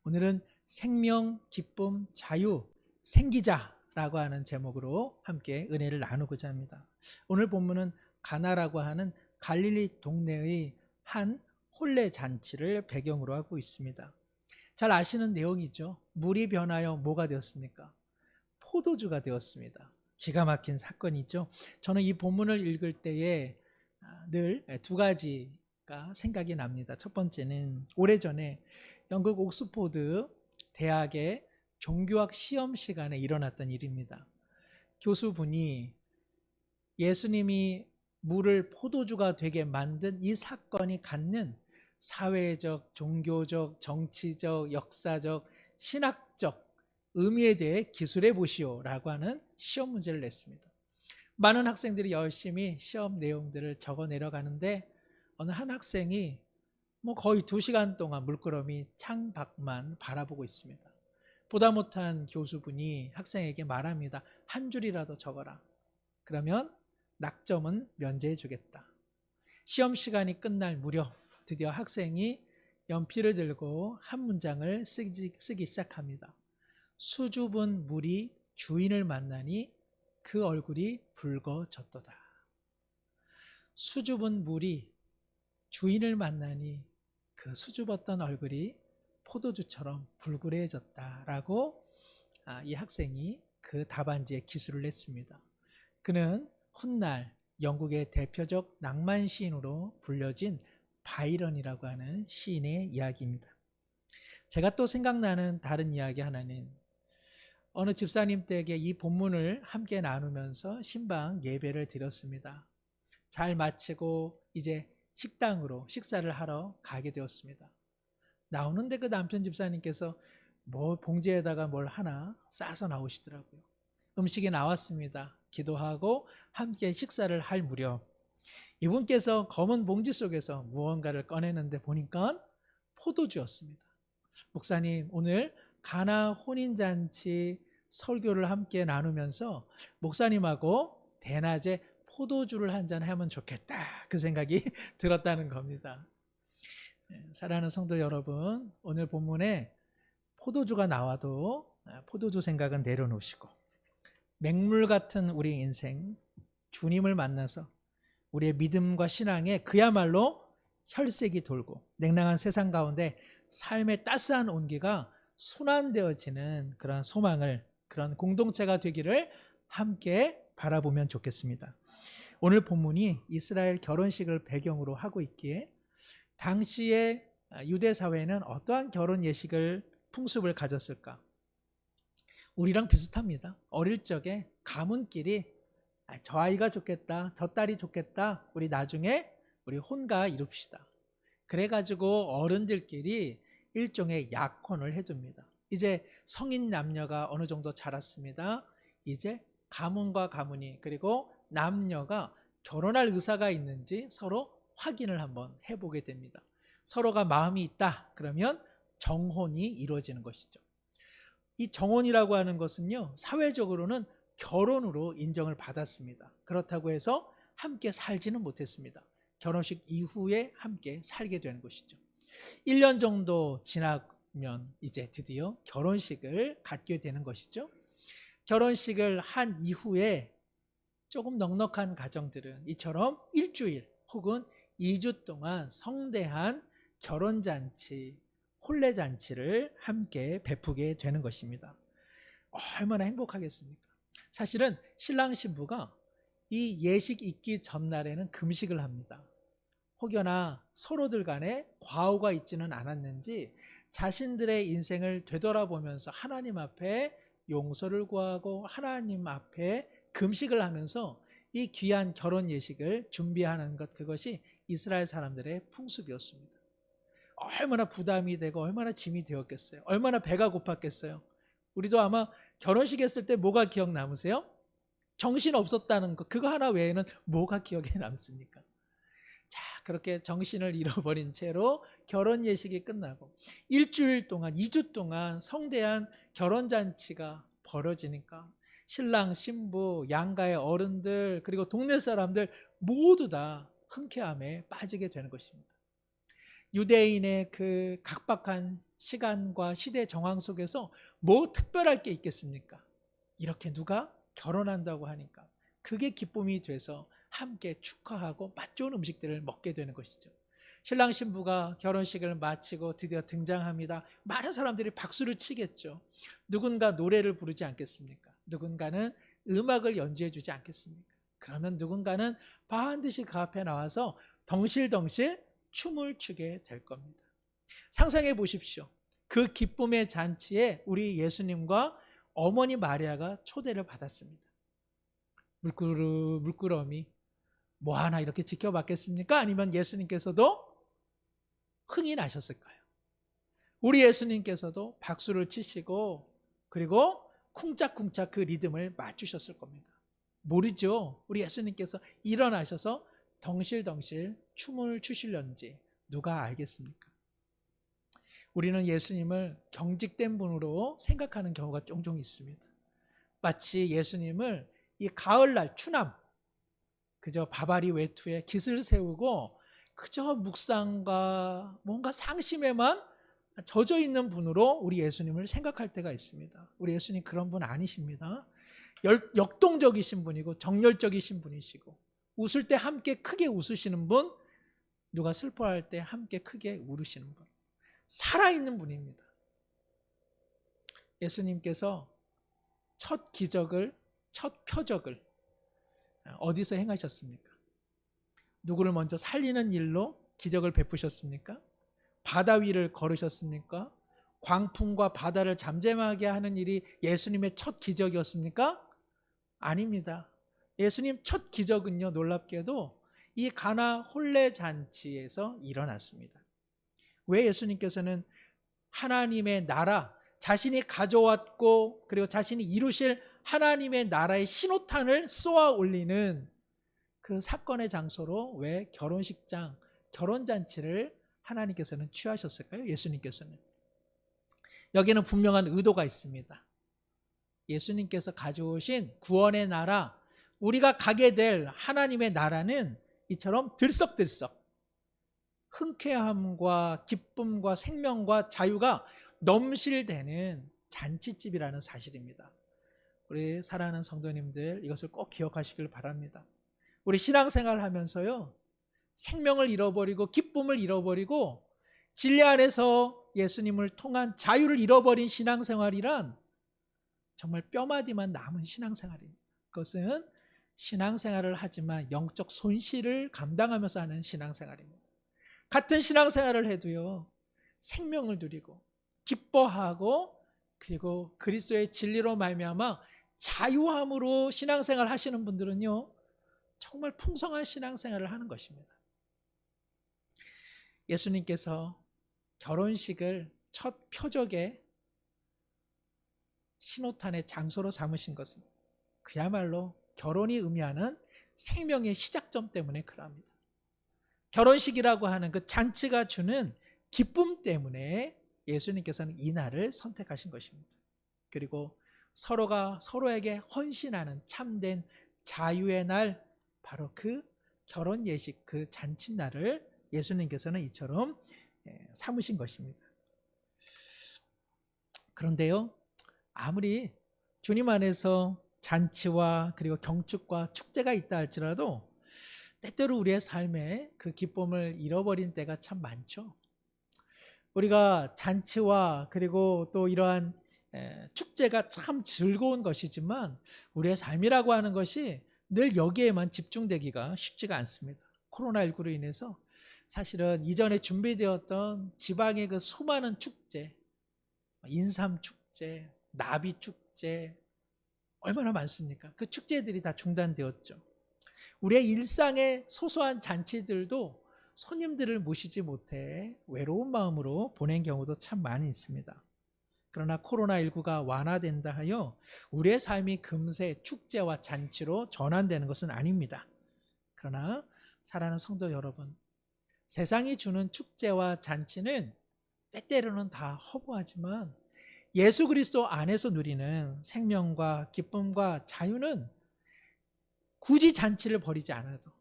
오늘은 생명, 기쁨, 자유, 생기자라고 하는 제목으로 함께 은혜를 나누고자 합니다. 오늘 본문은 가나라고 하는 갈릴리 동네의 한 혼례 잔치를 배경으로 하고 있습니다. 잘 아시는 내용이죠. 물이 변하여 뭐가 되었습니까? 포도주가 되었습니다. 기가 막힌 사건이죠. 저는 이 본문을 읽을 때에 늘 두 가지가 생각이 납니다. 첫 번째는 오래전에 영국 옥스포드 대학의 종교학 시험 시간에 일어났던 일입니다. 교수분이 예수님이 물을 포도주가 되게 만든 이 사건이 갖는 사회적, 종교적, 정치적, 역사적, 신학적 의미에 대해 기술해 보시오라고 하는 시험 문제를 냈습니다. 많은 학생들이 열심히 시험 내용들을 적어 내려가는데 어느 한 학생이 거의 2시간 동안 물끄러미 창밖만 바라보고 있습니다. 보다 못한 교수분이 학생에게 말합니다. 한 줄이라도 적어라. 그러면 낙점은 면제해 주겠다. 시험 시간이 끝날 무렵 드디어 학생이 연필을 들고 한 문장을 쓰기 시작합니다. 수줍은 물이 주인을 만나니 그 얼굴이 붉어졌도다. 수줍은 물이 주인을 만나니 그 수줍었던 얼굴이 포도주처럼 불그레해졌다라고 이 학생이 그 답안지에 기술을 냈습니다. 그는 훗날 영국의 대표적 낭만 시인으로 불려진 바이런이라고 하는 시인의 이야기입니다. 제가 또 생각나는 다른 이야기 하나는 어느 집사님 댁에 이 본문을 함께 나누면서 신방 예배를 드렸습니다. 잘 마치고 이제 식당으로 식사를 하러 가게 되었습니다. 나오는데 그 남편 집사님께서 봉지에다가 뭘 하나 싸서 나오시더라고요. 음식이 나왔습니다. 기도하고 함께 식사를 할 무렵 이분께서 검은 봉지 속에서 무언가를 꺼내는데 보니까 포도주였습니다. 목사님, 오늘 가나 혼인잔치 설교를 함께 나누면서 목사님하고 대낮에 포도주를 한잔 하면 좋겠다, 그 생각이 들었다는 겁니다. 사랑하는 성도 여러분, 오늘 본문에 포도주가 나와도 포도주 생각은 내려놓으시고 맹물 같은 우리 인생, 주님을 만나서 우리의 믿음과 신앙에 그야말로 혈색이 돌고 냉랭한 세상 가운데 삶의 따스한 온기가 순환되어지는 그런 소망을, 그런 공동체가 되기를 함께 바라보면 좋겠습니다. 오늘 본문이 이스라엘 결혼식을 배경으로 하고 있기에 당시의 유대 사회는 어떠한 결혼 예식을 풍습을 가졌을까? 우리랑 비슷합니다. 어릴 적에 가문끼리 저 아이가 좋겠다, 저 딸이 좋겠다, 우리 나중에 우리 혼가 이룹시다. 그래가지고 어른들끼리 일종의 약혼을 해둡니다. 이제 성인 남녀가 어느 정도 자랐습니다. 이제 가문과 가문이, 그리고 남녀가 결혼할 의사가 있는지 서로 확인을 한번 해보게 됩니다. 서로가 마음이 있다 그러면 정혼이 이루어지는 것이죠. 이 정혼이라고 하는 것은요, 사회적으로는 결혼으로 인정을 받았습니다. 그렇다고 해서 함께 살지는 못했습니다. 결혼식 이후에 함께 살게 되는 것이죠. 1년 정도 지나면 이제 드디어 결혼식을 갖게 되는 것이죠. 결혼식을 한 이후에 조금 넉넉한 가정들은 이처럼 일주일 혹은 2주 동안 성대한 결혼잔치, 혼례잔치를 함께 베푸게 되는 것입니다. 얼마나 행복하겠습니까? 사실은 신랑 신부가 이 예식 있기 전날에는 금식을 합니다. 혹여나 서로들 간에 과오가 있지는 않았는지 자신들의 인생을 되돌아보면서 하나님 앞에 용서를 구하고 하나님 앞에 금식을 하면서 이 귀한 결혼 예식을 준비하는 것, 그것이 이스라엘 사람들의 풍습이었습니다. 얼마나 부담이 되고 얼마나 짐이 되었겠어요. 얼마나 배가 고팠겠어요. 우리도 아마 결혼식 했을 때 뭐가 기억 남으세요? 정신 없었다는 거, 그거 하나 외에는 뭐가 기억에 남습니까? 자, 그렇게 정신을 잃어버린 채로 결혼 예식이 끝나고 일주일 동안, 2주 동안 성대한 결혼잔치가 벌어지니까 신랑, 신부, 양가의 어른들, 그리고 동네 사람들 모두 다 흔쾌함에 빠지게 되는 것입니다. 유대인의 그 각박한 시간과 시대 정황 속에서 뭐 특별할 게 있겠습니까? 이렇게 누가 결혼한다고 하니까 그게 기쁨이 돼서 함께 축하하고 맛 좋은 음식들을 먹게 되는 것이죠. 신랑 신부가 결혼식을 마치고 드디어 등장합니다. 많은 사람들이 박수를 치겠죠. 누군가 노래를 부르지 않겠습니까? 누군가는 음악을 연주해 주지 않겠습니까? 그러면 누군가는 반드시 그 앞에 나와서 덩실덩실 춤을 추게 될 겁니다. 상상해 보십시오. 그 기쁨의 잔치에 우리 예수님과 어머니 마리아가 초대를 받았습니다. 물끄러미 뭐 하나 이렇게 지켜봤겠습니까? 아니면 예수님께서도 흥이 나셨을까요? 우리 예수님께서도 박수를 치시고 그리고 쿵짝쿵짝 그 리듬을 맞추셨을 겁니다. 모르죠. 우리 예수님께서 일어나셔서 덩실덩실 춤을 추시려는지 누가 알겠습니까? 우리는 예수님을 경직된 분으로 생각하는 경우가 종종 있습니다. 마치 예수님을 이 가을날 추남, 그저 바바리 외투에 깃을 세우고 그저 묵상과 뭔가 상심에만 젖어 있는 분으로 우리 예수님을 생각할 때가 있습니다. 우리 예수님 그런 분 아니십니다. 역동적이신 분이고 정열적이신 분이시고 웃을 때 함께 크게 웃으시는 분, 누가 슬퍼할 때 함께 크게 울으시는 분, 살아있는 분입니다. 예수님께서 첫 기적을, 첫 표적을 어디서 행하셨습니까? 누구를 먼저 살리는 일로 기적을 베푸셨습니까? 바다 위를 걸으셨습니까? 광풍과 바다를 잠잠하게 하는 일이 예수님의 첫 기적이었습니까? 아닙니다. 예수님 첫 기적은요, 놀랍게도 이 가나 혼례 잔치에서 일어났습니다. 왜 예수님께서는 하나님의 나라, 자신이 가져왔고 그리고 자신이 이루실 하나님의 나라의 신호탄을 쏘아 올리는 그 사건의 장소로 왜 결혼식장, 결혼잔치를 하나님께서는 취하셨을까요? 예수님께서는. 여기에는 분명한 의도가 있습니다. 예수님께서 가져오신 구원의 나라, 우리가 가게 될 하나님의 나라는 이처럼 들썩들썩 흔쾌함과 기쁨과 생명과 자유가 넘실대는 잔치집이라는 사실입니다. 우리 사랑하는 성도님들, 이것을 꼭 기억하시길 바랍니다. 우리 신앙생활 하면서요, 생명을 잃어버리고 기쁨을 잃어버리고 진리 안에서 예수님을 통한 자유를 잃어버린 신앙생활이란 정말 뼈마디만 남은 신앙생활입니다. 그것은 신앙생활을 하지만 영적 손실을 감당하면서 하는 신앙생활입니다. 같은 신앙생활을 해도요, 생명을 누리고 기뻐하고 그리고 그리스도의 진리로 말미암아 자유함으로 신앙생활 하시는 분들은요, 정말 풍성한 신앙생활을 하는 것입니다. 예수님께서 결혼식을 첫 표적의 신호탄의 장소로 삼으신 것은 그야말로 결혼이 의미하는 생명의 시작점 때문에 그러합니다. 결혼식이라고 하는 그 잔치가 주는 기쁨 때문에 예수님께서는 이 날을 선택하신 것입니다. 그리고 서로가 서로에게 헌신하는 참된 자유의 날, 바로 그 결혼 예식, 그 잔칫날을 예수님께서는 이처럼 삼으신 것입니다. 그런데요, 아무리 주님 안에서 잔치와 그리고 경축과 축제가 있다 할지라도 때때로 우리의 삶에 그 기쁨을 잃어버린 때가 참 많죠. 우리가 잔치와 그리고 또 이러한 축제가 참 즐거운 것이지만 우리의 삶이라고 하는 것이 늘 여기에만 집중되기가 쉽지가 않습니다. 코로나19로 인해서 사실은 이전에 준비되었던 지방의 그 수많은 축제, 인삼축제, 나비축제 얼마나 많습니까? 그 축제들이 다 중단되었죠. 우리의 일상의 소소한 잔치들도 손님들을 모시지 못해 외로운 마음으로 보낸 경우도 참 많이 있습니다. 그러나 코로나19가 완화된다 하여 우리의 삶이 금세 축제와 잔치로 전환되는 것은 아닙니다. 그러나 사랑하는 성도 여러분, 세상이 주는 축제와 잔치는 때때로는 다 허무하지만 예수 그리스도 안에서 누리는 생명과 기쁨과 자유는 굳이 잔치를 벌이지 않아도,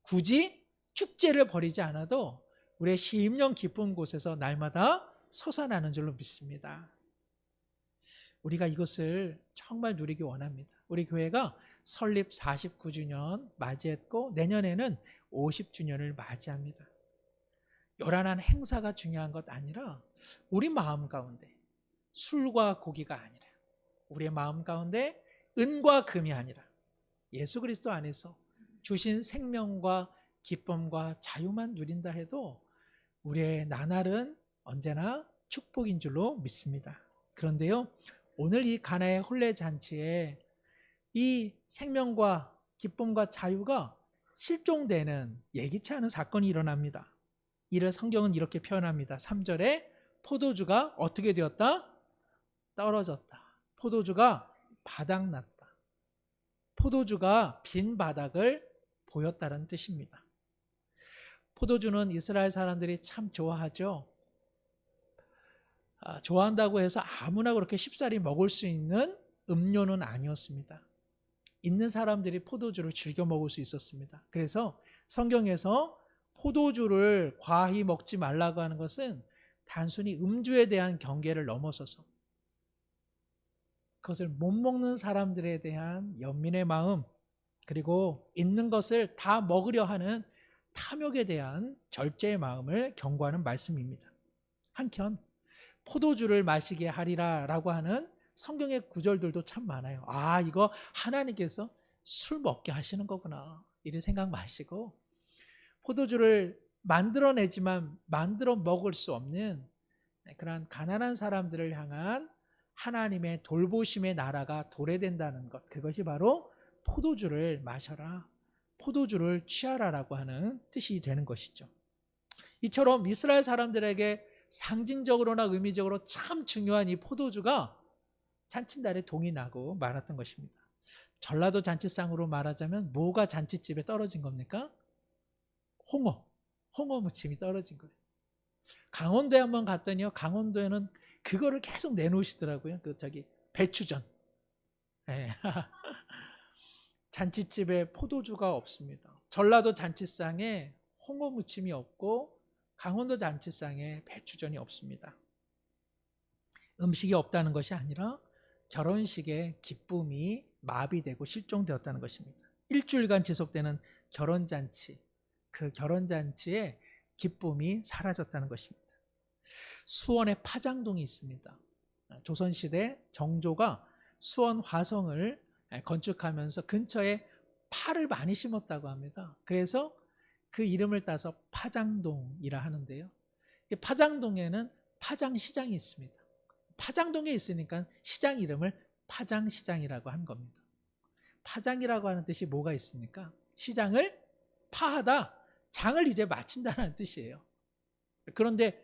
굳이 축제를 벌이지 않아도 우리의 심령 깊은 곳에서 날마다 솟아나는 줄로 믿습니다. 우리가 이것을 정말 누리기 원합니다. 우리 교회가 설립 49주년 맞이했고 내년에는 50주년을 맞이합니다. 요란한 행사가 중요한 것 아니라 우리 마음 가운데 술과 고기가 아니라 우리의 마음 가운데 은과 금이 아니라 예수 그리스도 안에서 주신 생명과 기쁨과 자유만 누린다 해도 우리의 나날은 언제나 축복인 줄로 믿습니다. 그런데요, 오늘 이 가나의 혼례 잔치에 이 생명과 기쁨과 자유가 실종되는 예기치 않은 사건이 일어납니다. 이를 성경은 이렇게 표현합니다. 3절에 포도주가 어떻게 되었다? 떨어졌다. 포도주가 바닥났다. 포도주가 빈 바닥을 보였다는 뜻입니다. 포도주는 이스라엘 사람들이 참 좋아하죠. 좋아한다고 해서 아무나 그렇게 쉽사리 먹을 수 있는 음료는 아니었습니다. 있는 사람들이 포도주를 즐겨 먹을 수 있었습니다. 그래서 성경에서 포도주를 과히 먹지 말라고 하는 것은 단순히 음주에 대한 경계를 넘어서서 그것을 못 먹는 사람들에 대한 연민의 마음, 그리고 있는 것을 다 먹으려 하는 탐욕에 대한 절제의 마음을 경고하는 말씀입니다. 한편 포도주를 마시게 하리라 라고 하는 성경의 구절들도 참 많아요. 이거 하나님께서 술 먹게 하시는 거구나, 이런 생각 마시고, 포도주를 만들어내지만 만들어 먹을 수 없는 그러한 가난한 사람들을 향한 하나님의 돌보심의 나라가 도래된다는 것, 그것이 바로 포도주를 마셔라, 포도주를 취하라라고 하는 뜻이 되는 것이죠. 이처럼 이스라엘 사람들에게 상징적으로나 의미적으로 참 중요한 이 포도주가 잔칫날에 동이 나고 말았던 것입니다. 전라도 잔치상으로 말하자면 뭐가 잔치집에 떨어진 겁니까? 홍어 무침이 떨어진 거예요. 강원도에 한번 갔더니요, 강원도에는 그거를 계속 내놓으시더라고요. 배추전. 네. 잔치집에 포도주가 없습니다. 전라도 잔치상에 홍어 무침이 없고 강원도 잔치상에 배추전이 없습니다. 음식이 없다는 것이 아니라 결혼식의 기쁨이 마비되고 실종되었다는 것입니다. 일주일간 지속되는 결혼잔치, 그 결혼잔치의 기쁨이 사라졌다는 것입니다. 수원에 파장동이 있습니다. 조선시대 정조가 수원 화성을 건축하면서 근처에 파를 많이 심었다고 합니다. 그래서 그 이름을 따서 파장동이라 하는데요. 파장동에는 파장시장이 있습니다. 파장동에 있으니까 시장 이름을 파장시장이라고 한 겁니다. 파장이라고 하는 뜻이 뭐가 있습니까? 시장을 파하다, 장을 이제 마친다는 뜻이에요. 그런데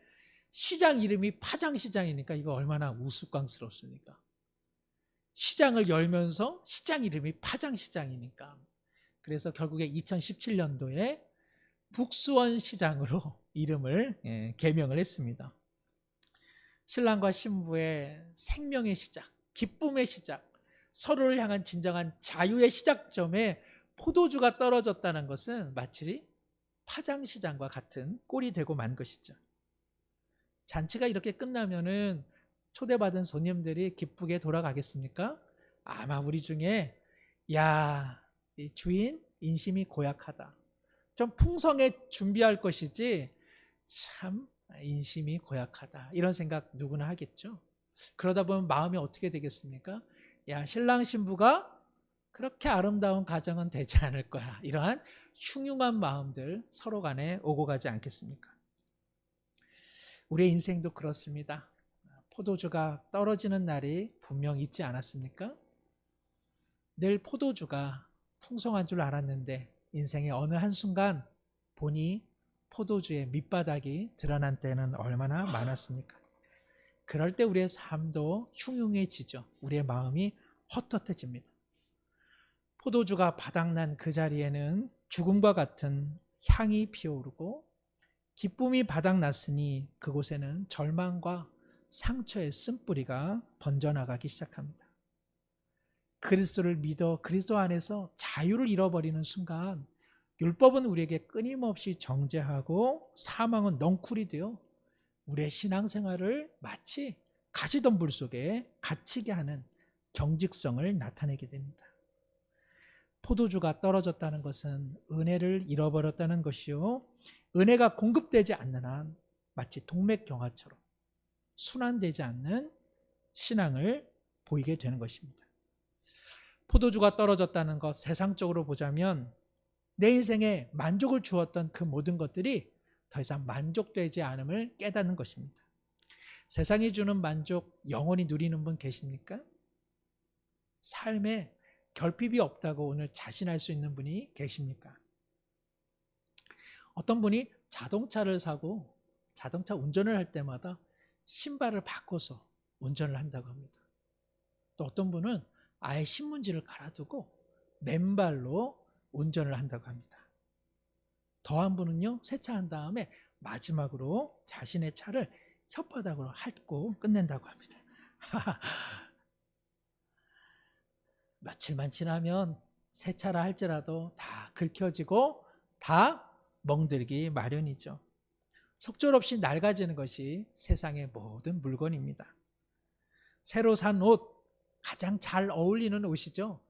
시장 이름이 파장시장이니까 이거 얼마나 우스꽝스럽습니까? 시장을 열면서 시장 이름이 파장시장이니까. 그래서 결국에 2017년도에 북수원시장으로 이름을 개명을 했습니다. 신랑과 신부의 생명의 시작, 기쁨의 시작, 서로를 향한 진정한 자유의 시작점에 포도주가 떨어졌다는 것은 마치 파장시장과 같은 꼴이 되고 만 것이죠. 잔치가 이렇게 끝나면은 초대받은 손님들이 기쁘게 돌아가겠습니까? 아마 우리 중에 이 주인 인심이 고약하다, 좀 풍성해 준비할 것이지 참 인심이 고약하다, 이런 생각 누구나 하겠죠. 그러다 보면 마음이 어떻게 되겠습니까? 신랑 신부가 그렇게 아름다운 가정은 되지 않을 거야, 이러한 흉흉한 마음들 서로 간에 오고 가지 않겠습니까? 우리의 인생도 그렇습니다. 포도주가 떨어지는 날이 분명 있지 않았습니까? 늘 포도주가 풍성한 줄 알았는데 인생의 어느 한순간 보니 포도주의 밑바닥이 드러난 때는 얼마나 많았습니까? 그럴 때 우리의 삶도 흉흉해지죠. 우리의 마음이 헛헛해집니다. 포도주가 바닥난 그 자리에는 죽음과 같은 향이 피어오르고, 기쁨이 바닥났으니 그곳에는 절망과 상처의 쓴뿌리가 번져나가기 시작합니다. 그리스도를 믿어 그리스도 안에서 자유를 잃어버리는 순간 율법은 우리에게 끊임없이 정죄하고 사망은 넝쿨이 되어 우리의 신앙생활을 마치 가시덤 불 속에 갇히게 하는 경직성을 나타내게 됩니다. 포도주가 떨어졌다는 것은 은혜를 잃어버렸다는 것이요, 은혜가 공급되지 않는 한 마치 동맥경화처럼 순환되지 않는 신앙을 보이게 되는 것입니다. 포도주가 떨어졌다는 것, 세상적으로 보자면 내 인생에 만족을 주었던 그 모든 것들이 더 이상 만족되지 않음을 깨닫는 것입니다. 세상이 주는 만족 영원히 누리는 분 계십니까? 삶에 결핍이 없다고 오늘 자신할 수 있는 분이 계십니까? 어떤 분이 자동차를 사고 자동차 운전을 할 때마다 신발을 바꿔서 운전을 한다고 합니다. 또 어떤 분은 아예 신문지를 갈아두고 맨발로 운전을 한다고 합니다. 더한 분은요, 세차한 다음에 마지막으로 자신의 차를 혓바닥으로 핥고 끝낸다고 합니다. 며칠만 지나면 세차라 할지라도 다 긁혀지고 다 멍들기 마련이죠. 속절없이 낡아지는 것이 세상의 모든 물건입니다. 새로 산 옷, 가장 잘 어울리는 옷이죠.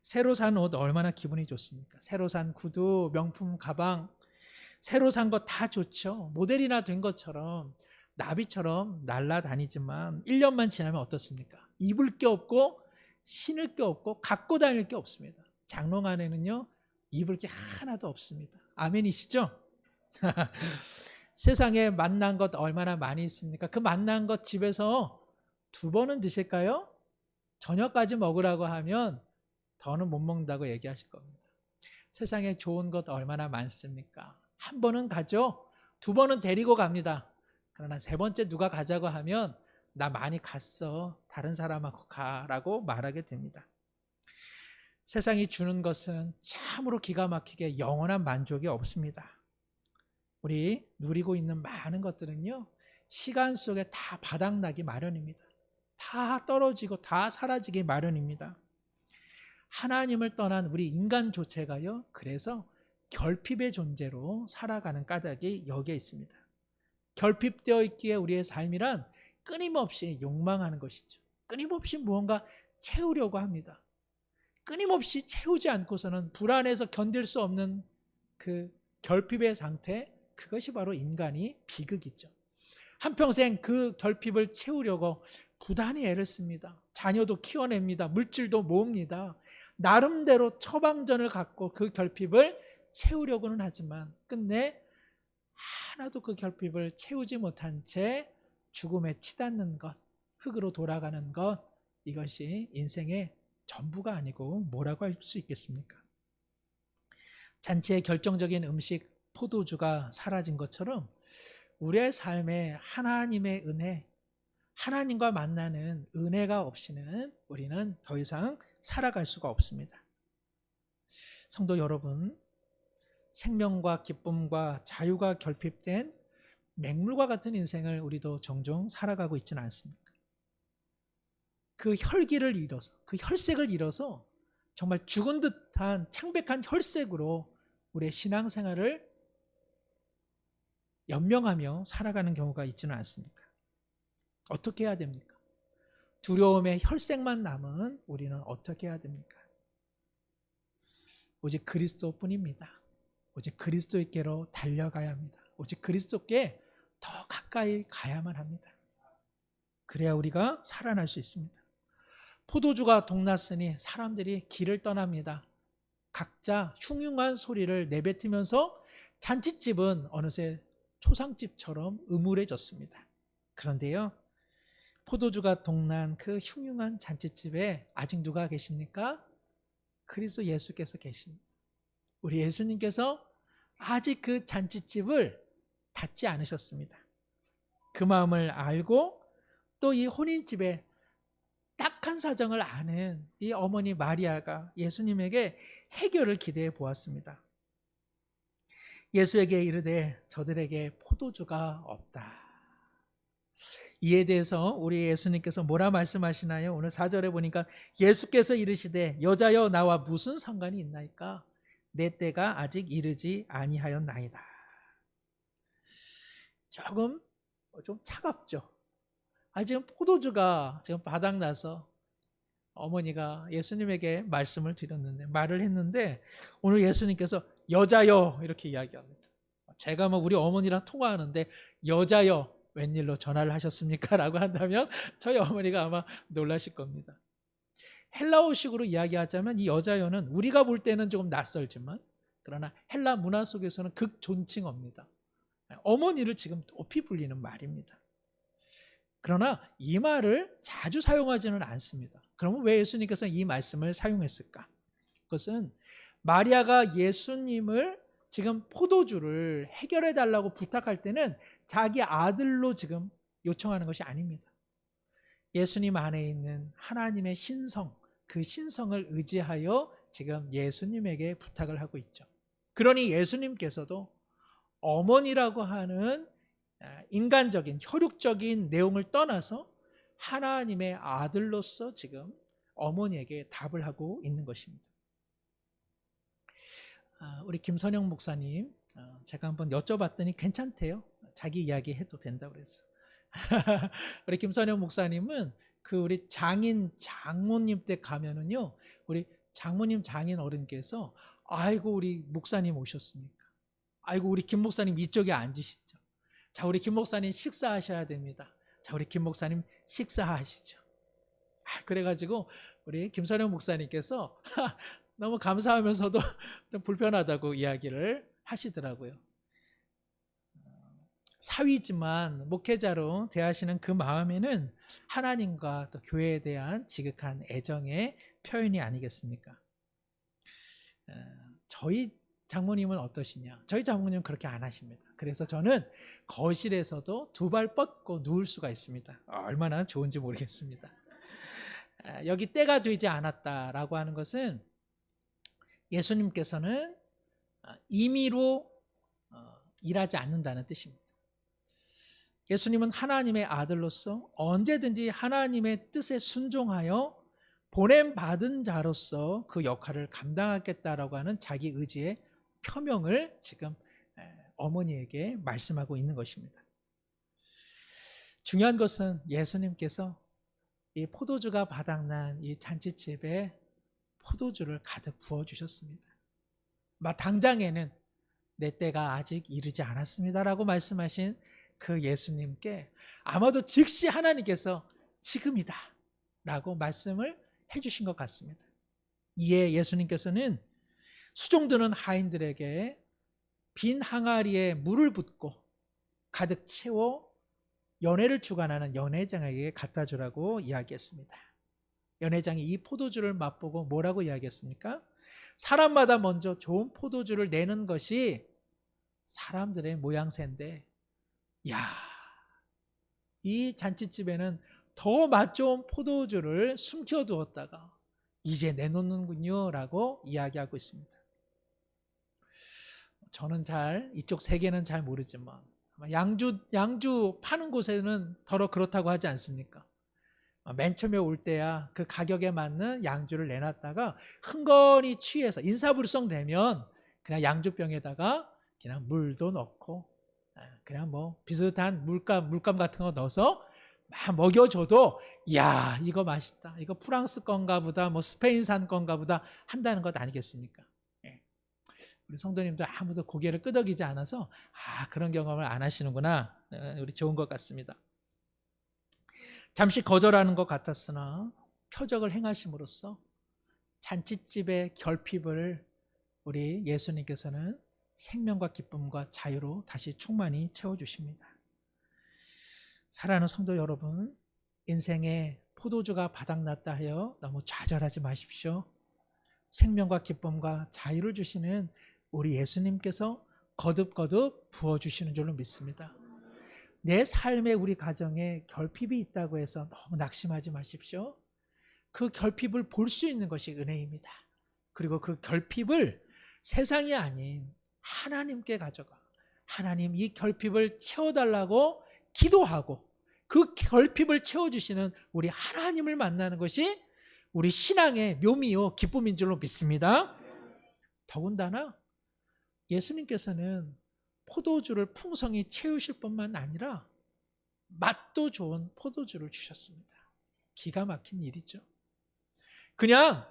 새로 산 옷 얼마나 기분이 좋습니까? 새로 산 구두, 명품 가방, 새로 산 거 다 좋죠. 모델이나 된 것처럼 나비처럼 날아다니지만 1년만 지나면 어떻습니까? 입을 게 없고 신을 게 없고 갖고 다닐 게 없습니다. 장롱 안에는요, 입을 게 하나도 없습니다. 아멘이시죠? 세상에 만난 것 얼마나 많이 있습니까? 그 만난 것 집에서 2번은 드실까요? 저녁까지 먹으라고 하면 더는 못 먹는다고 얘기하실 겁니다. 세상에 좋은 것 얼마나 많습니까? 1번은 가죠. 2번은 데리고 갑니다. 그러나 3번째 누가 가자고 하면 나 많이 갔어, 다른 사람하고 가라고 말하게 됩니다. 세상이 주는 것은 참으로 기가 막히게 영원한 만족이 없습니다. 우리 누리고 있는 많은 것들은요, 시간 속에 다 바닥나기 마련입니다. 다 떨어지고 다 사라지기 마련입니다. 하나님을 떠난 우리 인간 조체가요, 그래서 결핍의 존재로 살아가는 까닭이 여기에 있습니다. 결핍되어 있기에 우리의 삶이란 끊임없이 욕망하는 것이죠. 끊임없이 무언가 채우려고 합니다. 끊임없이 채우지 않고서는 불안해서 견딜 수 없는 그 결핍의 상태, 그것이 바로 인간이 비극이죠. 한평생 그 결핍을 채우려고 부단히 애를 씁니다. 자녀도 키워냅니다. 물질도 모읍니다. 나름대로 처방전을 갖고 그 결핍을 채우려고는 하지만 끝내 하나도 그 결핍을 채우지 못한 채 죽음에 치닫는 것, 흙으로 돌아가는 것, 이것이 인생의 전부가 아니고 뭐라고 할 수 있겠습니까? 잔치의 결정적인 음식 포도주가 사라진 것처럼 우리의 삶에 하나님의 은혜, 하나님과 만나는 은혜가 없이는 우리는 더 이상 살아갈 수가 없습니다. 성도 여러분, 생명과 기쁨과 자유가 결핍된 맹물과 같은 인생을 우리도 종종 살아가고 있지는 않습니까? 그 혈기를 잃어서, 그 혈색을 잃어서 정말 죽은 듯한 창백한 혈색으로 우리의 신앙생활을 연명하며 살아가는 경우가 있지는 않습니까? 어떻게 해야 됩니까? 두려움의 혈색만 남은 우리는 어떻게 해야 됩니까? 오직 그리스도뿐입니다. 오직 그리스도께로 달려가야 합니다. 오직 그리스도께 더 가까이 가야만 합니다. 그래야 우리가 살아날 수 있습니다. 포도주가 동났으니 사람들이 길을 떠납니다. 각자 흉흉한 소리를 내뱉으면서 잔칫집은 어느새 초상집처럼 음울해졌습니다. 그런데요, 포도주가 동난 그 흉흉한 잔칫집에 아직 누가 계십니까? 그리스도 예수께서 계십니다. 우리 예수님께서 아직 그 잔칫집을 닫지 않으셨습니다. 그 마음을 알고 또 이 혼인집에 딱한 사정을 아는 이 어머니 마리아가 예수님에게 해결을 기대해 보았습니다. 예수에게 이르되 저들에게 포도주가 없다. 이에 대해서 우리 예수님께서 뭐라 말씀하시나요? 오늘 4절에 보니까 예수께서 이르시되 여자여 나와 무슨 상관이 있나이까? 내 때가 아직 이르지 아니하였나이다. 조금 좀 차갑죠. 지금 포도주가 지금 바닥나서 어머니가 예수님에게 말을 했는데 오늘 예수님께서 여자여 이렇게 이야기합니다. 제가 우리 어머니랑 통화하는데 여자여 웬일로 전화를 하셨습니까? 라고 한다면 저희 어머니가 아마 놀라실 겁니다. 헬라어식으로 이야기하자면 이 여자여는 우리가 볼 때는 조금 낯설지만 그러나 헬라 문화 속에서는 극존칭어입니다. 어머니를 지금 높이 불리는 말입니다. 그러나 이 말을 자주 사용하지는 않습니다. 그러면 왜 예수님께서 이 말씀을 사용했을까? 그것은 마리아가 예수님을 지금 포도주를 해결해 달라고 부탁할 때는 자기 아들로 지금 요청하는 것이 아닙니다. 예수님 안에 있는 하나님의 신성, 그 신성을 의지하여 지금 예수님에게 부탁을 하고 있죠. 그러니 예수님께서도 어머니라고 하는 인간적인 혈육적인 내용을 떠나서 하나님의 아들로서 지금 어머니에게 답을 하고 있는 것입니다. 우리 김선영 목사님, 제가 한번 여쭤봤더니 괜찮대요. 자기 이야기 해도 된다고 그랬어요. 우리 김선영 목사님은 우리 장모님 때 가면은요, 우리 장모님 장인 어른께서 아이고 우리 목사님 오셨습니까? 아이고 우리 김 목사님 이쪽에 앉으시죠. 자, 우리 김 목사님 식사하셔야 됩니다. 자, 우리 김 목사님 식사하시죠. 그래가지고 우리 김선영 목사님께서 너무 감사하면서도 좀 불편하다고 이야기를 하시더라고요. 사위지만 목회자로 대하시는 그 마음에는 하나님과 또 교회에 대한 지극한 애정의 표현이 아니겠습니까? 저희 장모님은 어떠시냐? 저희 장모님은 그렇게 안 하십니다. 그래서 저는 거실에서도 두 발 뻗고 누울 수가 있습니다. 얼마나 좋은지 모르겠습니다. 여기 때가 되지 않았다라고 하는 것은 예수님께서는 임의로 일하지 않는다는 뜻입니다. 예수님은 하나님의 아들로서 언제든지 하나님의 뜻에 순종하여 보냄받은 자로서 그 역할을 감당하겠다라고 하는 자기 의지의 표명을 지금 어머니에게 말씀하고 있는 것입니다. 중요한 것은 예수님께서 이 포도주가 바닥난 이 잔치집에 포도주를 가득 부어주셨습니다. 당장에는 내 때가 아직 이르지 않았습니다라고 말씀하신 그 예수님께 아마도 즉시 하나님께서 지금이다 라고 말씀을 해주신 것 같습니다. 이에 예수님께서는 수종드는 하인들에게 빈 항아리에 물을 붓고 가득 채워 연회를 주관하는 연회장에게 갖다 주라고 이야기했습니다. 연회장이 이 포도주를 맛보고 뭐라고 이야기했습니까? 사람마다 먼저 좋은 포도주를 내는 것이 사람들의 모양새인데, 이 잔치집에는 더 맛 좋은 포도주를 숨겨두었다가 이제 내놓는군요 라고 이야기하고 있습니다. 저는 이쪽 세계는 잘 모르지만 양주 파는 곳에는 더러 그렇다고 하지 않습니까? 맨 처음에 올 때야 그 가격에 맞는 양주를 내놨다가 흥건히 취해서 인사불성 되면 그냥 양주병에다가 그냥 물도 넣고 그냥 비슷한 물감 같은 거 넣어서 막 먹여줘도 이거 맛있다, 이거 프랑스 건가 보다, 스페인산 건가 보다 한다는 것 아니겠습니까? 우리 성도님들 아무도 고개를 끄덕이지 않아서 그런 경험을 안 하시는구나. 우리 좋은 것 같습니다. 잠시 거절하는 것 같았으나 표적을 행하심으로써 잔치집의 결핍을 우리 예수님께서는 생명과 기쁨과 자유로 다시 충만히 채워주십니다. 사랑하는 성도 여러분, 인생에 포도주가 바닥났다 하여 너무 좌절하지 마십시오. 생명과 기쁨과 자유를 주시는 우리 예수님께서 거듭거듭 부어주시는 줄로 믿습니다. 내 삶에 우리 가정에 결핍이 있다고 해서 너무 낙심하지 마십시오. 그 결핍을 볼 수 있는 것이 은혜입니다. 그리고 그 결핍을 세상이 아닌 하나님께 가져가 하나님 이 결핍을 채워달라고 기도하고 그 결핍을 채워주시는 우리 하나님을 만나는 것이 우리 신앙의 묘미요 기쁨인 줄로 믿습니다. 더군다나 예수님께서는 포도주를 풍성히 채우실 뿐만 아니라 맛도 좋은 포도주를 주셨습니다. 기가 막힌 일이죠. 그냥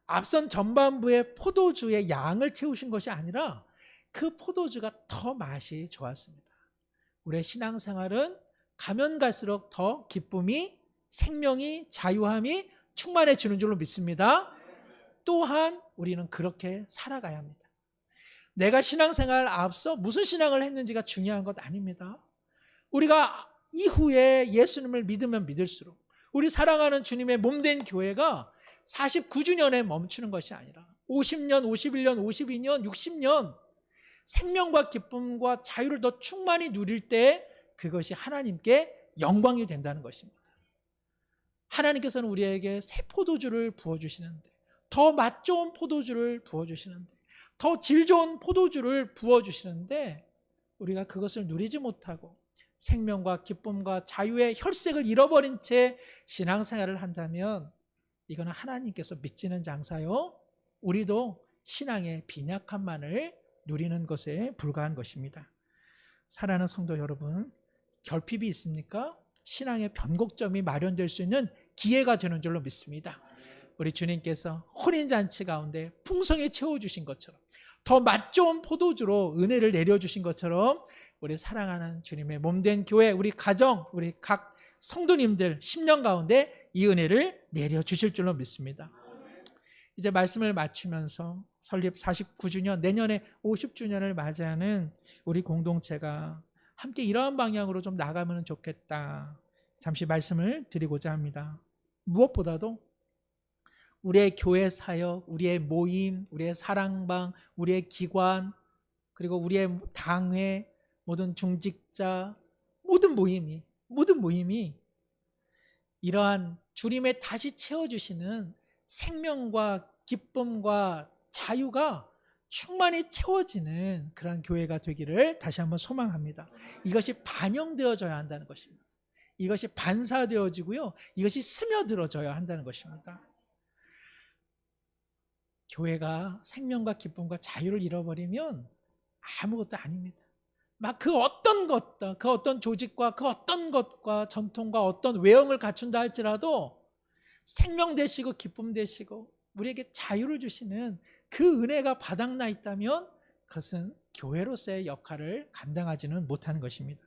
앞선 전반부의 포도주의 양을 채우신 것이 아니라 그 포도주가 더 맛이 좋았습니다. 우리의 신앙생활은 가면 갈수록 더 기쁨이, 생명이, 자유함이 충만해지는 줄로 믿습니다. 또한 우리는 그렇게 살아가야 합니다. 내가 신앙생활 앞서 무슨 신앙을 했는지가 중요한 것 아닙니다. 우리가 이후에 예수님을 믿으면 믿을수록 우리 사랑하는 주님의 몸된 교회가 49주년에 멈추는 것이 아니라 50년, 51년, 52년, 60년 생명과 기쁨과 자유를 더 충만히 누릴 때 그것이 하나님께 영광이 된다는 것입니다. 하나님께서는 우리에게 새 포도주를 부어주시는데, 더 맛 좋은 포도주를 부어주시는데, 더 질 좋은 포도주를 부어주시는데 우리가 그것을 누리지 못하고 생명과 기쁨과 자유의 혈색을 잃어버린 채 신앙생활을 한다면 이거는 하나님께서 믿지는 장사요, 우리도 신앙의 빈약함만을 누리는 것에 불과한 것입니다. 사랑하는 성도 여러분, 결핍이 있습니까? 신앙의 변곡점이 마련될 수 있는 기회가 되는 줄로 믿습니다. 우리 주님께서 혼인잔치 가운데 풍성히 채워주신 것처럼, 더 맛 좋은 포도주로 은혜를 내려주신 것처럼 우리 사랑하는 주님의 몸된 교회, 우리 가정, 우리 각 성도님들 10년 가운데 이 은혜를 내려주실 줄로 믿습니다. 이제 말씀을 마치면서 설립 49주년, 내년에 50주년을 맞이하는 우리 공동체가 함께 이러한 방향으로 좀 나가면 좋겠다, 잠시 말씀을 드리고자 합니다. 무엇보다도 우리의 교회 사역, 우리의 모임, 우리의 사랑방, 우리의 기관, 그리고 우리의 당회, 모든 중직자, 모든 모임이 이러한 주님의 다시 채워주시는 생명과 기쁨과 자유가 충만히 채워지는 그런 교회가 되기를 다시 한번 소망합니다. 이것이 반영되어져야 한다는 것입니다. 이것이 반사되어지고요, 이것이 스며들어져야 한다는 것입니다. 교회가 생명과 기쁨과 자유를 잃어버리면 아무것도 아닙니다. 막 그 어떤 것과 그 어떤 조직과 그 어떤 것과 전통과 어떤 외형을 갖춘다 할지라도 생명 되시고 기쁨 되시고 우리에게 자유를 주시는 그 은혜가 바닥나 있다면 그것은 교회로서의 역할을 감당하지는 못하는 것입니다.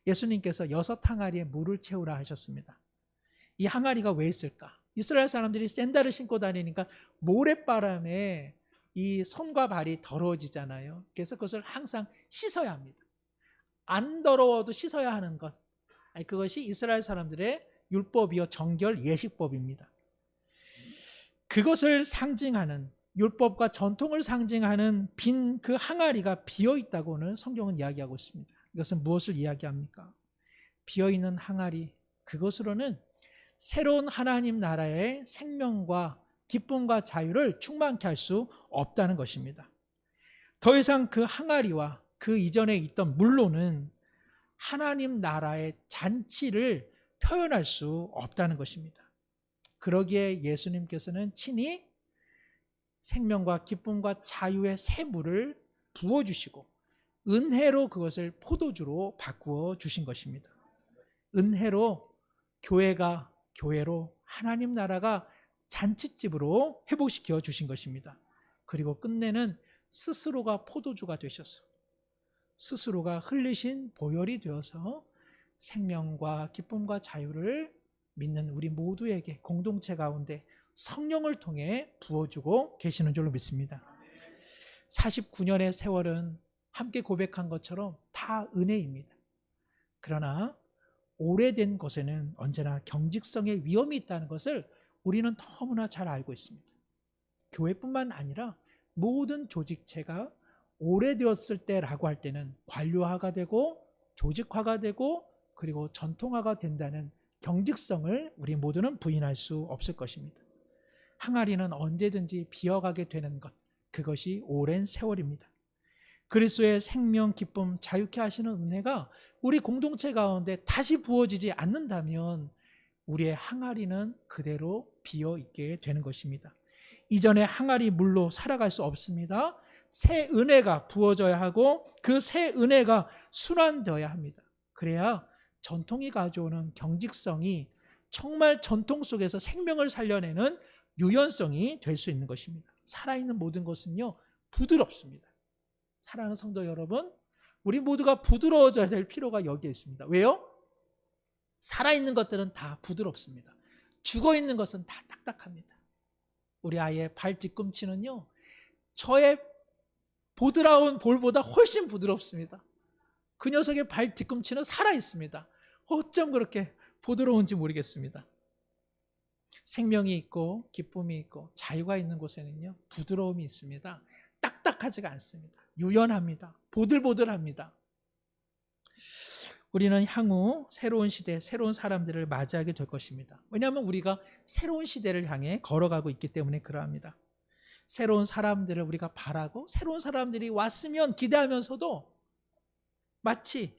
예수님께서 6항아리에 물을 채우라 하셨습니다. 이 항아리가 왜 있을까? 이스라엘 사람들이 샌들을 신고 다니니까 모래바람에 이 손과 발이 더러워지잖아요. 그래서 그것을 항상 씻어야 합니다. 안 더러워도 씻어야 하는 것, 그것이 이스라엘 사람들의 율법이요 정결 예식법입니다. 그것을 상징하는, 율법과 전통을 상징하는 빈 그 항아리가 비어있다고는 성경은 이야기하고 있습니다. 이것은 무엇을 이야기합니까? 비어있는 항아리, 그것으로는 새로운 하나님 나라의 생명과 기쁨과 자유를 충만케 할 수 없다는 것입니다. 더 이상 그 항아리와 그 이전에 있던 물로는 하나님 나라의 잔치를 표현할 수 없다는 것입니다. 그러기에 예수님께서는 친히 생명과 기쁨과 자유의 새 물을 부어주시고 은혜로 그것을 포도주로 바꾸어 주신 것입니다. 은혜로 교회가 교회로, 하나님 나라가 잔치집으로 회복시켜 주신 것입니다. 그리고 끝내는 스스로가 포도주가 되셔서 스스로가 흘리신 보혈이 되어서 생명과 기쁨과 자유를 믿는 우리 모두에게 공동체 가운데 성령을 통해 부어주고 계시는 줄로 믿습니다. 49년의 세월은 함께 고백한 것처럼 다 은혜입니다. 그러나 오래된 것에는 언제나 경직성의 위험이 있다는 것을 우리는 너무나 잘 알고 있습니다. 교회뿐만 아니라 모든 조직체가 오래되었을 때라고 할 때는 관료화가 되고 조직화가 되고 그리고 전통화가 된다는 경직성을 우리 모두는 부인할 수 없을 것입니다. 항아리는 언제든지 비어가게 되는 것, 그것이 오랜 세월입니다. 그리스도의 생명, 기쁨, 자유케 하시는 은혜가 우리 공동체 가운데 다시 부어지지 않는다면 우리의 항아리는 그대로 비어있게 되는 것입니다. 이전의 항아리 물로 살아갈 수 없습니다. 새 은혜가 부어져야 하고 그 새 은혜가 순환되어야 합니다. 그래야 전통이 가져오는 경직성이 정말 전통 속에서 생명을 살려내는 유연성이 될 수 있는 것입니다. 살아있는 모든 것은요, 부드럽습니다. 사랑하는 성도 여러분, 우리 모두가 부드러워져야 될 필요가 여기에 있습니다. 왜요? 살아있는 것들은 다 부드럽습니다. 죽어있는 것은 다 딱딱합니다. 우리 아이의 발 뒤꿈치는요, 저의 보드라운 볼보다 훨씬 부드럽습니다. 그 녀석의 발 뒤꿈치는 살아있습니다. 어쩜 그렇게 부드러운지 모르겠습니다. 생명이 있고 기쁨이 있고 자유가 있는 곳에는요, 부드러움이 있습니다. 딱딱하지가 않습니다. 유연합니다. 보들보들합니다. 우리는 향후 새로운 시대, 새로운 사람들을 맞이하게 될 것입니다. 왜냐하면 우리가 새로운 시대를 향해 걸어가고 있기 때문에 그러합니다. 새로운 사람들을 우리가 바라고 새로운 사람들이 왔으면 기대하면서도 마치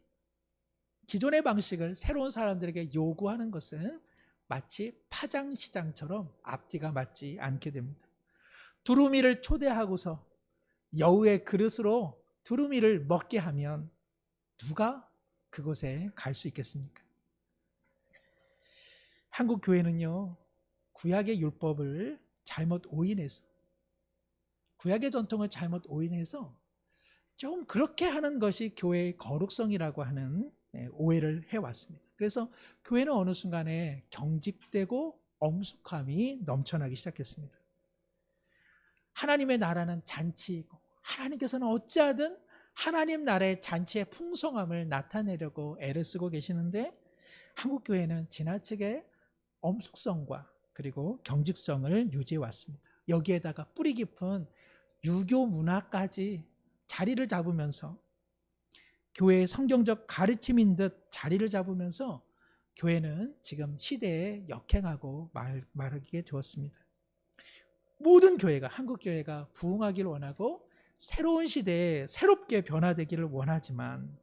기존의 방식을 새로운 사람들에게 요구하는 것은 마치 파장시장처럼 앞뒤가 맞지 않게 됩니다. 두루미를 초대하고서 여우의 그릇으로 두루미를 먹게 하면 누가 그곳에 갈 수 있겠습니까? 한국 교회는요, 구약의 율법을 잘못 오인해서, 구약의 전통을 잘못 오인해서 좀 그렇게 하는 것이 교회의 거룩성이라고 하는 오해를 해왔습니다. 그래서 교회는 어느 순간에 경직되고 엄숙함이 넘쳐나기 시작했습니다. 하나님의 나라는 잔치이고 하나님께서는 어찌하든 하나님 나라의 잔치의 풍성함을 나타내려고 애를 쓰고 계시는데, 한국 교회는 지나치게 엄숙성과 그리고 경직성을 유지해 왔습니다. 여기에다가 뿌리 깊은 유교 문화까지 자리를 잡으면서 교회의 성경적 가르침인 듯 자리를 잡으면서 교회는 지금 시대에 역행하고 말하게 되었습니다. 모든 교회가, 한국 교회가 부흥하기를 원하고 새로운 시대에 새롭게 변화되기를 원하지만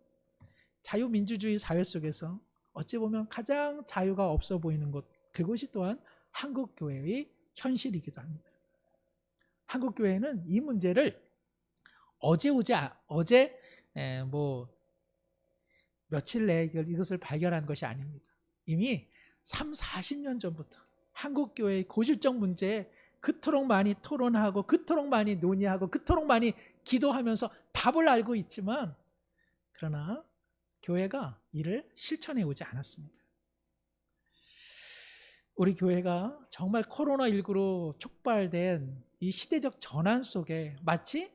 자유민주주의 사회 속에서 어찌 보면 가장 자유가 없어 보이는 곳, 그것이 또한 한국 교회의 현실이기도 합니다. 한국 교회는 이 문제를 어제 며칠 내에 이것을 발견한 것이 아닙니다. 이미 30-40년 전부터 한국 교회의 고질적 문제에 그토록 많이 토론하고 그토록 많이 논의하고 그토록 많이 기도하면서 답을 알고 있지만, 그러나 교회가 이를 실천해 오지 않았습니다. 우리 교회가 정말 코로나19로 촉발된 이 시대적 전환 속에 마치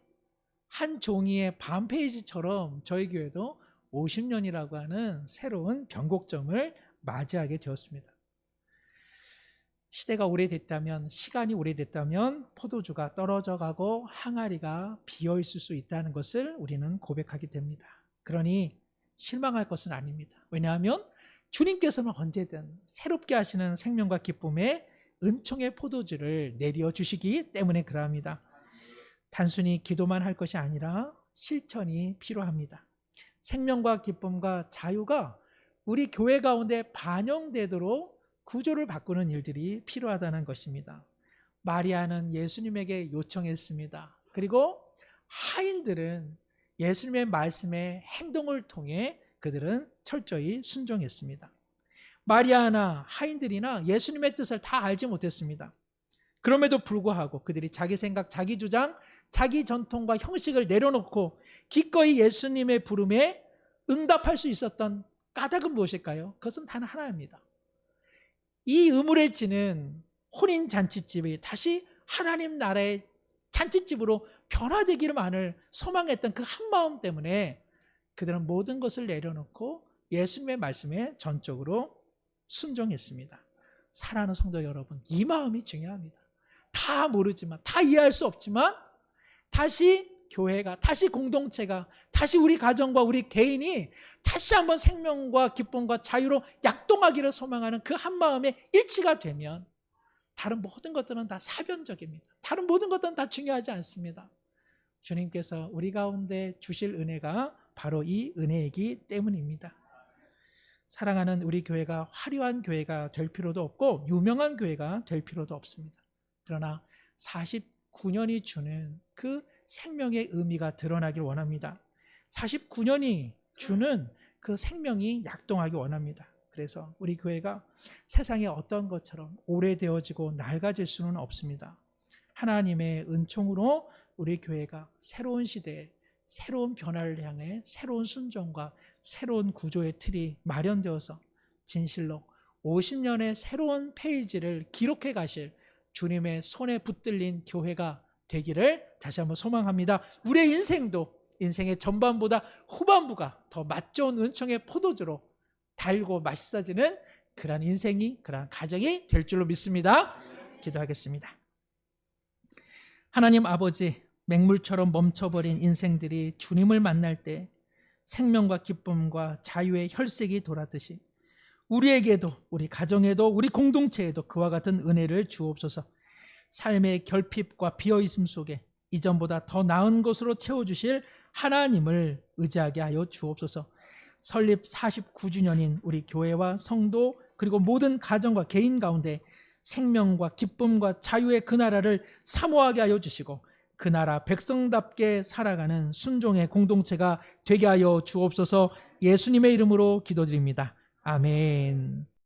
한 종이의 반페이지처럼 저희 교회도 50년이라고 하는 새로운 변곡점을 맞이하게 되었습니다. 시대가 오래됐다면, 시간이 오래됐다면 포도주가 떨어져 가고 항아리가 비어 있을 수 있다는 것을 우리는 고백하게 됩니다. 그러니 실망할 것은 아닙니다. 왜냐하면 주님께서는 언제든 새롭게 하시는 생명과 기쁨의 은총의 포도주를 내려주시기 때문에 그러합니다. 단순히 기도만 할 것이 아니라 실천이 필요합니다. 생명과 기쁨과 자유가 우리 교회 가운데 반영되도록 구조를 바꾸는 일들이 필요하다는 것입니다. 마리아는 예수님에게 요청했습니다. 그리고 하인들은 예수님의 말씀의 행동을 통해 그들은 철저히 순종했습니다. 마리아나 하인들이나 예수님의 뜻을 다 알지 못했습니다. 그럼에도 불구하고 그들이 자기 생각, 자기 주장, 자기 전통과 형식을 내려놓고 기꺼이 예수님의 부름에 응답할 수 있었던 까닭은 무엇일까요? 그것은 단 하나입니다. 이 음울해지는 혼인잔치집이 다시 하나님 나라의 잔치집으로 변화되기만을 소망했던 그 한마음 때문에 그들은 모든 것을 내려놓고 예수님의 말씀에 전적으로 순종했습니다. 사랑하는 성도 여러분, 이 마음이 중요합니다. 다 모르지만, 다 이해할 수 없지만 다시 교회가, 다시 공동체가, 다시 우리 가정과 우리 개인이 다시 한번 생명과 기쁨과 자유로 약동하기를 소망하는 그 한마음에 일치가 되면 다른 모든 것들은 다 사변적입니다. 다른 모든 것들은 다 중요하지 않습니다. 주님께서 우리 가운데 주실 은혜가 바로 이 은혜이기 때문입니다. 사랑하는 우리 교회가 화려한 교회가 될 필요도 없고 유명한 교회가 될 필요도 없습니다. 그러나 49년이 주는 그 생명의 의미가 드러나길 원합니다. 49년이 주는 그 생명이 약동하기 원합니다. 그래서 우리 교회가 세상의 어떤 것처럼 오래되어지고 낡아질 수는 없습니다. 하나님의 은총으로 우리 교회가 새로운 시대에 새로운 변화를 향해 새로운 순종과 새로운 구조의 틀이 마련되어서 진실로 50년의 새로운 페이지를 기록해 가실 주님의 손에 붙들린 교회가 되기를 다시 한번 소망합니다. 우리의 인생도 인생의 전반보다 후반부가 더 맛 좋은 은총의 포도주로 달고 맛있어지는 그러한 인생이, 그러한 가정이 될 줄로 믿습니다. 기도하겠습니다. 하나님 아버지, 맹물처럼 멈춰버린 인생들이 주님을 만날 때 생명과 기쁨과 자유의 혈색이 돌았듯이 우리에게도, 우리 가정에도, 우리 공동체에도 그와 같은 은혜를 주옵소서. 삶의 결핍과 비어있음 속에 이전보다 더 나은 것으로 채워주실 하나님을 의지하게 하여 주옵소서. 설립 49주년인 우리 교회와 성도 그리고 모든 가정과 개인 가운데 생명과 기쁨과 자유의 그 나라를 사모하게 하여 주시고 그 나라 백성답게 살아가는 순종의 공동체가 되게 하여 주옵소서. 예수님의 이름으로 기도드립니다. 아멘.